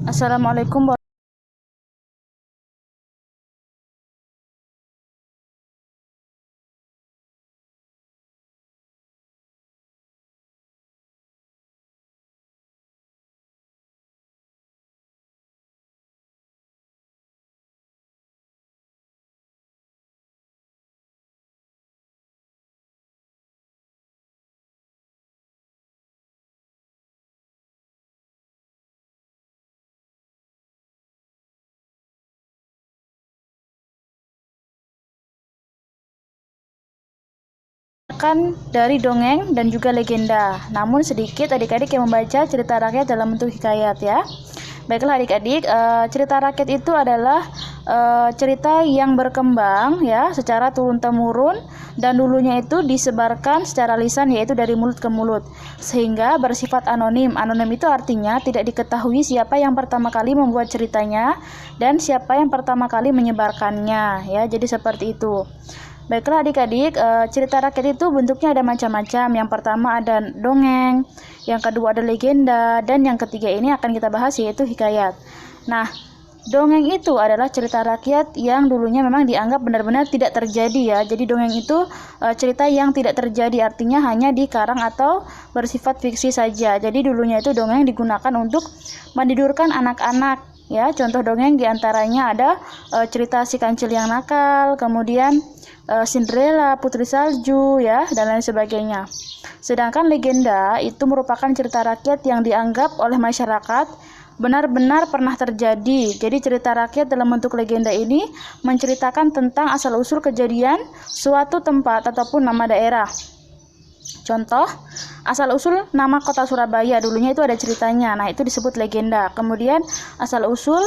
Assalamualaikum warahmatullahi dari dongeng dan juga legenda. Namun sedikit adik-adik yang membaca cerita rakyat dalam bentuk hikayat ya. Baiklah adik-adik, cerita rakyat itu adalah cerita yang berkembang ya secara turun-temurun dan dulunya itu disebarkan secara lisan, yaitu dari mulut ke mulut, sehingga bersifat anonim. Anonim itu artinya tidak diketahui siapa yang pertama kali membuat ceritanya dan siapa yang pertama kali menyebarkannya ya. Jadi seperti itu. Baiklah adik-adik, cerita rakyat itu bentuknya ada macam-macam. Yang pertama ada dongeng, yang kedua ada legenda, dan yang ketiga ini akan kita bahas yaitu hikayat. Nah, dongeng itu adalah cerita rakyat yang dulunya memang dianggap benar-benar tidak terjadi ya. Jadi dongeng itu cerita yang tidak terjadi, artinya hanya dikarang atau bersifat fiksi saja. Jadi dulunya itu dongeng digunakan untuk menidurkan anak-anak ya. Contoh dongeng diantaranya ada cerita si kancil yang nakal, kemudian Cinderella, Putri Salju ya, dan lain sebagainya. Sedangkan legenda itu merupakan cerita rakyat yang dianggap oleh masyarakat benar-benar pernah terjadi. Jadi cerita rakyat dalam bentuk legenda ini menceritakan tentang asal-usul kejadian suatu tempat ataupun nama daerah. Contoh, asal-usul nama kota Surabaya dulunya itu ada ceritanya. Nah, itu disebut legenda. Kemudian asal-usul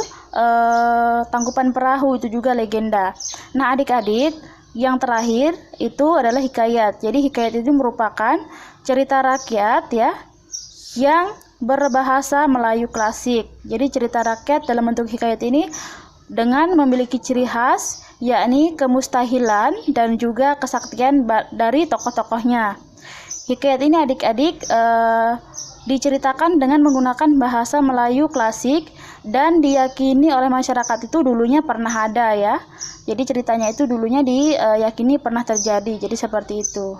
Tangkuban Perahu itu juga legenda. Nah, adik-adik, yang terakhir itu adalah hikayat. Jadi hikayat itu merupakan cerita rakyat ya yang berbahasa Melayu klasik. Jadi cerita rakyat dalam bentuk hikayat ini dengan memiliki ciri khas, yakni kemustahilan dan juga kesaktian dari tokoh-tokohnya. Hikayat ini adik-adik diceritakan dengan menggunakan bahasa Melayu klasik dan diyakini oleh masyarakat itu dulunya pernah ada ya. Jadi ceritanya itu dulunya diyakini pernah terjadi. Jadi seperti itu.